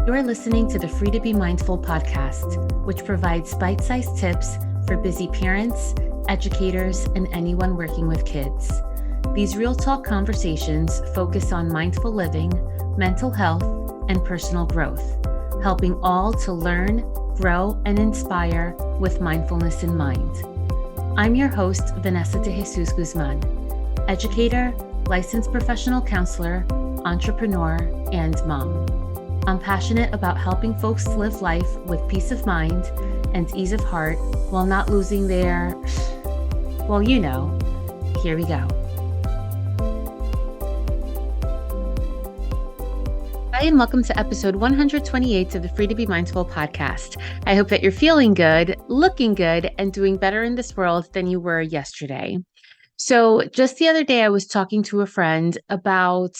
You're listening to the Free to Be Mindful podcast, which provides bite-sized tips for busy parents, educators, and anyone working with kids. These real talk conversations focus on mindful living, mental health, and personal growth, helping all to learn, grow, and inspire with mindfulness in mind. I'm your host, Vanessa de Jesus Guzman, educator, licensed professional counselor, entrepreneur, and mom. I'm passionate about helping folks live life with peace of mind and ease of heart while not losing their, well, you know, here we go. Hi, and welcome to episode 128 of the Free to Be Mindful podcast. I hope that you're feeling good, looking good, and doing better in this world than you were yesterday. So just the other day, I was talking to a friend about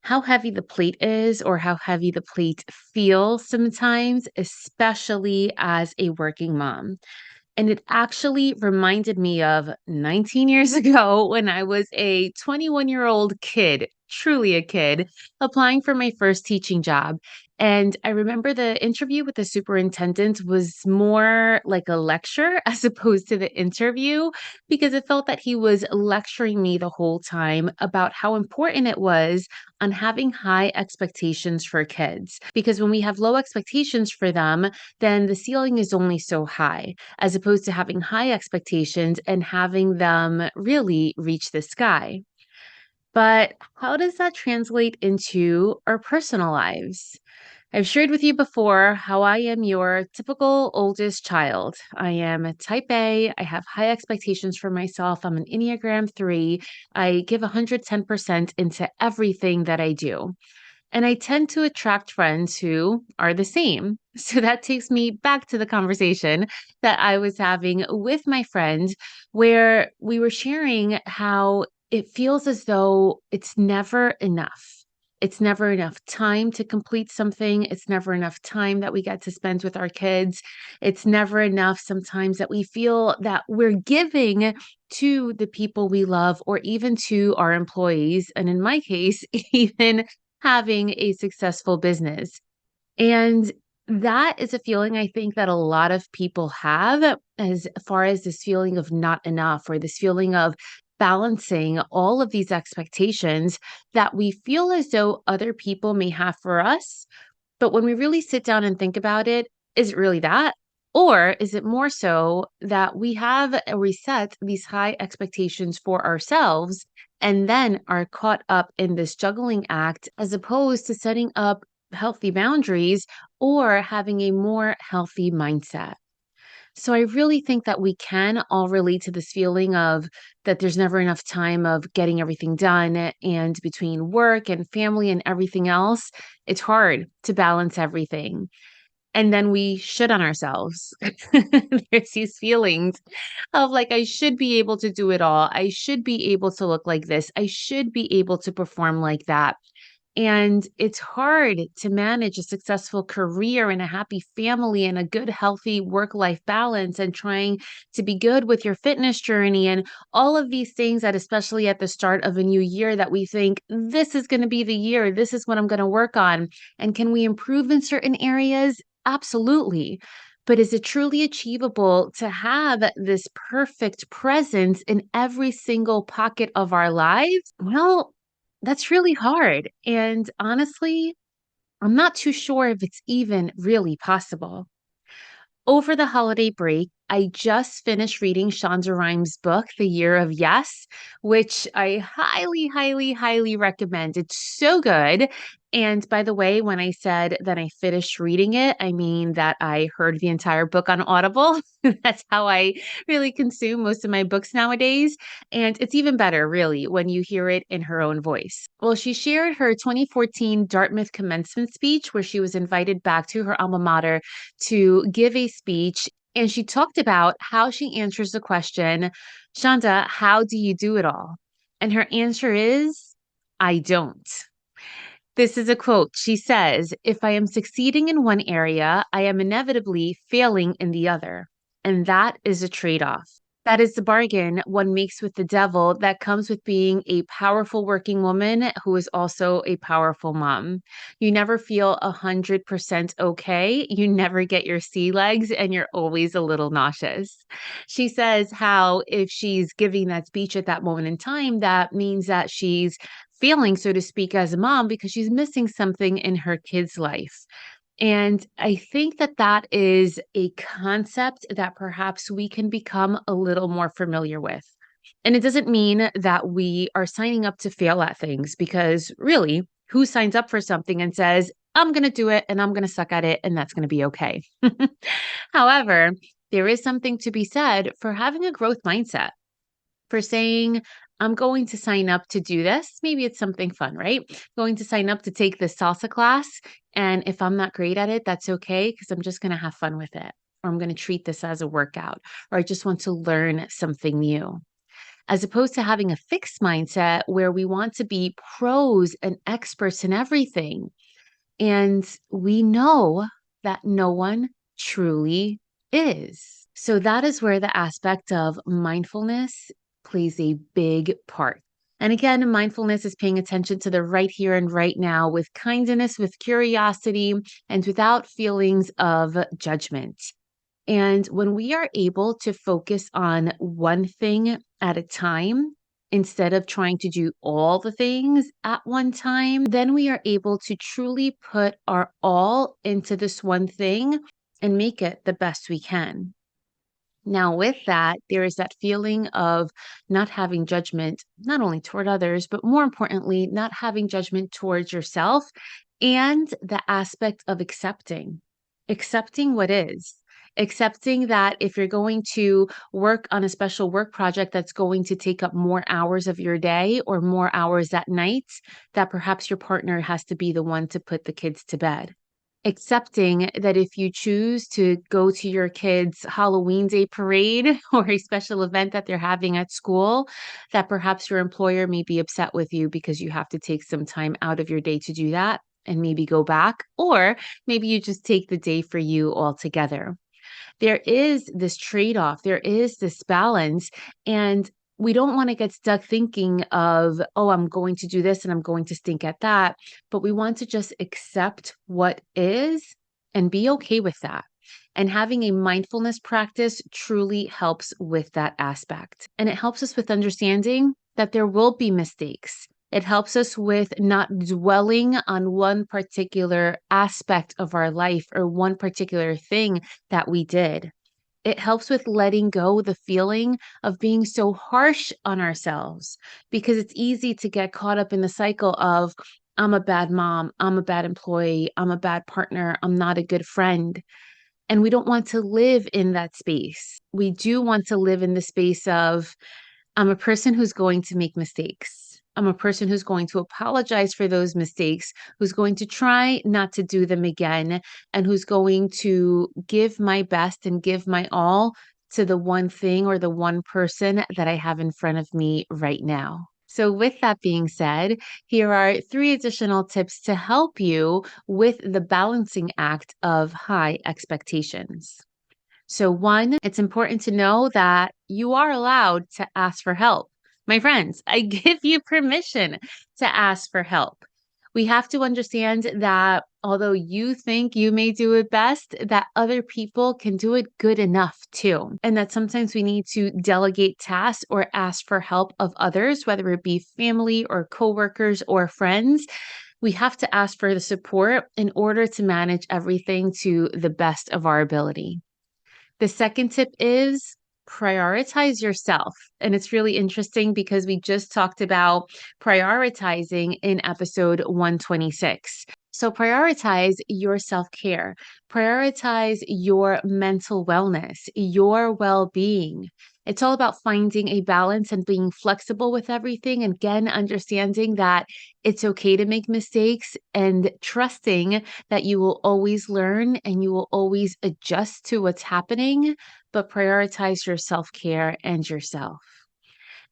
how heavy the plate is or how heavy the plate feels sometimes, especially as a working mom. And it actually reminded me of 19 years ago when I was a 21-year-old kid, truly a kid, applying for my first teaching job. And I remember the interview with the superintendent was more like a lecture as opposed to the interview, because it felt that he was lecturing me the whole time about how important it was on having high expectations for kids. Because when we have low expectations for them, then the ceiling is only so high, as opposed to having high expectations and having them really reach the sky. But how does that translate into our personal lives? I've shared with you before how I am your typical oldest child. I am a type A. I have high expectations for myself. I'm an Enneagram 3. I give 110% into everything that I do. And I tend to attract friends who are the same. So that takes me back to the conversation that I was having with my friend, where we were sharing how it feels as though it's never enough. It's never enough time to complete something. It's never enough time that we get to spend with our kids. It's never enough sometimes that we feel that we're giving to the people we love or even to our employees. And in my case, even having a successful business. And that is a feeling I think that a lot of people have, as far as this feeling of not enough, or this feeling of balancing all of these expectations that we feel as though other people may have for us. But when we really sit down and think about it, is it really that? Or is it more so that we have reset these high expectations for ourselves and then are caught up in this juggling act, as opposed to setting up healthy boundaries or having a more healthy mindset? So I really think that we can all relate to this feeling of that there's never enough time of getting everything done, and between work and family and everything else, it's hard to balance everything. And then we shit on ourselves. There's these feelings of like, I should be able to do it all. I should be able to look like this. I should be able to perform like that. And it's hard to manage a successful career and a happy family and a good, healthy work-life balance, and trying to be good with your fitness journey and all of these things that, especially at the start of a new year, that we think this is going to be the year, this is what I'm going to work on. And can we improve in certain areas? Absolutely. But is it truly achievable to have this perfect presence in every single pocket of our lives? Well, that's really hard. And honestly, I'm not too sure if it's even really possible. Over the holiday break, I just finished reading Shonda Rhimes' book, The Year of Yes, which I highly, highly, highly recommend. It's so good. And by the way, when I said that I finished reading it, I mean that I heard the entire book on Audible. That's how I really consume most of my books nowadays. And it's even better, really, when you hear it in her own voice. Well, she shared her 2014 Dartmouth commencement speech, where she was invited back to her alma mater to give a speech. And she talked about how she answers the question, Shonda, how do you do it all? And her answer is, I don't. This is a quote. She says, if I am succeeding in one area, I am inevitably failing in the other. And that is a trade-off. That is the bargain one makes with the devil that comes with being a powerful working woman who is also a powerful mom. You never feel 100% okay. You never get your sea legs, and you're always a little nauseous. She says how if she's giving that speech at that moment in time, that means that she's failing, so to speak, as a mom because she's missing something in her kid's life. And I think that that is a concept that perhaps we can become a little more familiar with. And it doesn't mean that we are signing up to fail at things because really, who signs up for something and says, I'm going to do it and I'm going to suck at it and that's going to be okay? However, there is something to be said for having a growth mindset, for saying, I'm going to sign up to do this. Maybe it's something fun, right? Going to sign up to take this salsa class. And if I'm not great at it, that's okay because I'm just going to have fun with it. Or I'm going to treat this as a workout, or I just want to learn something new. As opposed to having a fixed mindset where we want to be pros and experts in everything. And we know that no one truly is. So that is where the aspect of mindfulness plays a big part. And again, mindfulness is paying attention to the right here and right now with kindness, with curiosity, and without feelings of judgment. And when we are able to focus on one thing at a time, instead of trying to do all the things at one time, then we are able to truly put our all into this one thing and make it the best we can. Now, with that, there is that feeling of not having judgment, not only toward others, but more importantly, not having judgment towards yourself and the aspect of accepting what is. Accepting that if you're going to work on a special work project that's going to take up more hours of your day or more hours at night, that perhaps your partner has to be the one to put the kids to bed. Accepting that if you choose to go to your kids' Halloween Day parade or a special event that they're having at school, that perhaps your employer may be upset with you because you have to take some time out of your day to do that and maybe go back, or maybe you just take the day for you altogether. There is this trade-off, there is this balance, and we don't want to get stuck thinking of, oh, I'm going to do this and I'm going to stink at that, but we want to just accept what is and be okay with that. And having a mindfulness practice truly helps with that aspect. And it helps us with understanding that there will be mistakes. It helps us with not dwelling on one particular aspect of our life or one particular thing that we did. It helps with letting go the feeling of being so harsh on ourselves because it's easy to get caught up in the cycle of, I'm a bad mom, I'm a bad employee, I'm a bad partner, I'm not a good friend. And we don't want to live in that space. We do want to live in the space of, I'm a person who's going to make mistakes. I'm a person who's going to apologize for those mistakes, who's going to try not to do them again, and who's going to give my best and give my all to the one thing or the one person that I have in front of me right now. So, with that being said, here are 3 additional tips to help you with the balancing act of high expectations. So, one, it's important to know that you are allowed to ask for help. My friends, I give you permission to ask for help. We have to understand that although you think you may do it best, that other people can do it good enough too. And that sometimes we need to delegate tasks or ask for help of others, whether it be family or coworkers or friends. We have to ask for the support in order to manage everything to the best of our ability. The second tip is prioritize yourself. And it's really interesting because we just talked about prioritizing in episode 126. So prioritize your self-care, prioritize your mental wellness, your well-being. It's all about finding a balance and being flexible with everything. And again, understanding that it's okay to make mistakes and trusting that you will always learn and you will always adjust to what's happening, but prioritize your self-care and yourself.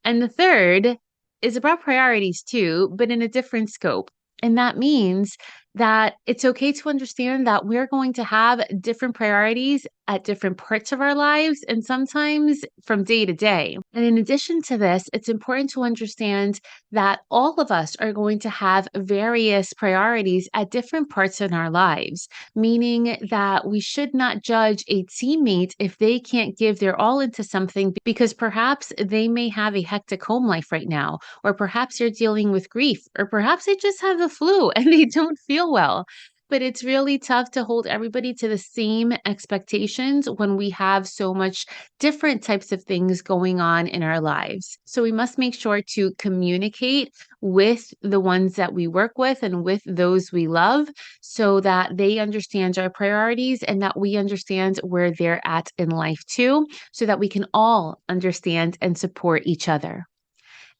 And the third is about priorities too, but in a different scope. And that means that it's okay to understand that we're going to have different priorities at different parts of our lives and sometimes from day to day. And in addition to this, it's important to understand that all of us are going to have various priorities at different parts in our lives, meaning that we should not judge a teammate if they can't give their all into something because perhaps they may have a hectic home life right now, or perhaps they're dealing with grief, or perhaps they just have the flu and they don't feel well. But it's really tough to hold everybody to the same expectations when we have so much different types of things going on in our lives. So we must make sure to communicate with the ones that we work with and with those we love so that they understand our priorities and that we understand where they're at in life too, so that we can all understand and support each other.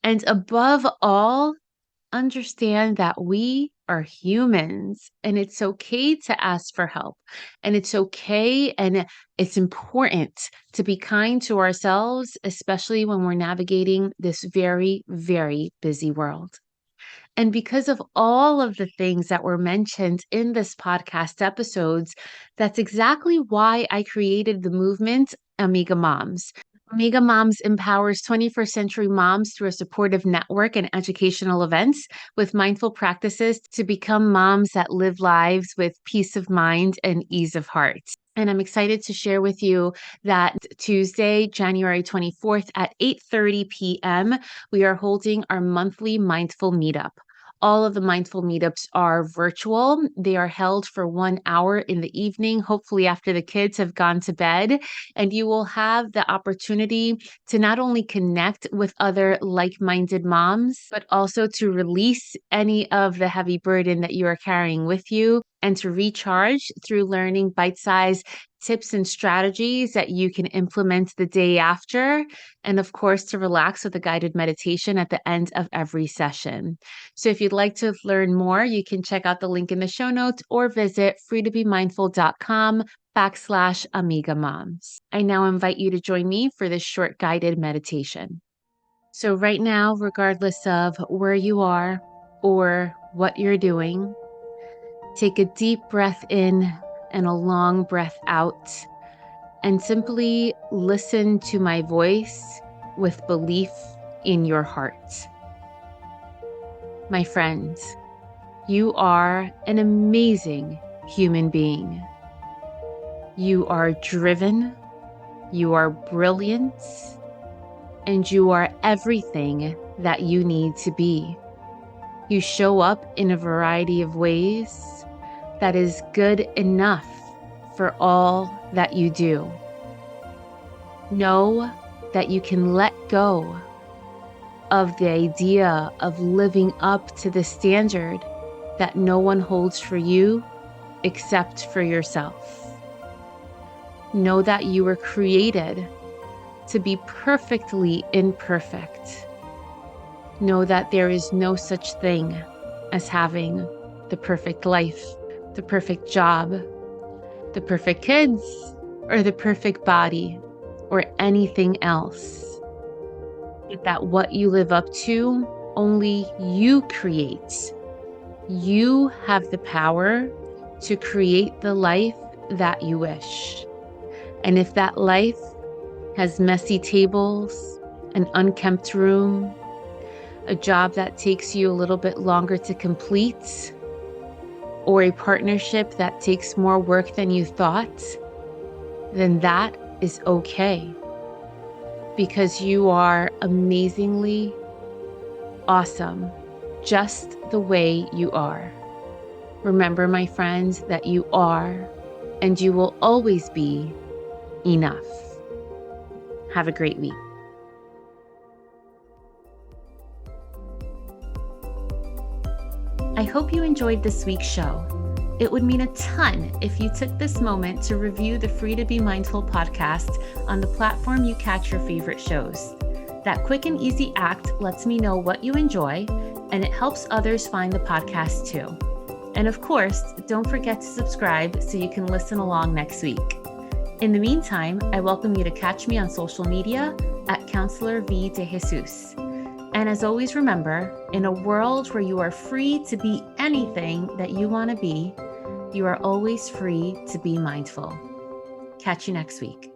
And above all, understand that we are humans and it's okay to ask for help. And it's okay and it's important to be kind to ourselves, especially when we're navigating this very, very busy world. And because of all of the things that were mentioned in this podcast episodes, that's exactly why I created the movement Amiga Moms. Amiga Moms empowers 21st century moms through a supportive network and educational events with mindful practices to become moms that live lives with peace of mind and ease of heart. And I'm excited to share with you that Tuesday, January 24th at 8:30 p.m., we are holding our monthly mindful meetup. All of the mindful meetups are virtual. They are held for 1 hour in the evening, hopefully after the kids have gone to bed. And you will have the opportunity to not only connect with other like-minded moms, but also to release any of the heavy burden that you are carrying with you and to recharge through learning bite-sized tips and strategies that you can implement the day after. And of course, to relax with a guided meditation at the end of every session. So if you'd like to learn more, you can check out the link in the show notes or visit freetobemindful.com/Amiga Moms. I now invite you to join me for this short guided meditation. So right now, regardless of where you are or what you're doing, take a deep breath in and a long breath out, and simply listen to my voice with belief in your heart. My friends, you are an amazing human being. You are driven, you are brilliant, and you are everything that you need to be. You show up in a variety of ways that is good enough for all that you do. Know that you can let go of the idea of living up to the standard that no one holds for you except for yourself. Know that you were created to be perfectly imperfect. Know that there is no such thing as having the perfect life, the perfect job, the perfect kids, or the perfect body, or anything else. That what you live up to, only you create. You have the power to create the life that you wish. And if that life has messy tables, an unkempt room, a job that takes you a little bit longer to complete, or a partnership that takes more work than you thought, then that is okay. Because you are amazingly awesome, just the way you are. Remember, my friends, that you are and you will always be enough. Have a great week. I hope you enjoyed this week's show. It would mean a ton if you took this moment to review the Free to Be Mindful podcast on the platform you catch your favorite shows. That quick and easy act lets me know what you enjoy, and it helps others find the podcast too. And of course, don't forget to subscribe so you can listen along next week. In the meantime, I welcome you to catch me on social media at Counselor V de Jesus. And as always, remember, in a world where you are free to be anything that you want to be, you are always free to be mindful. Catch you next week.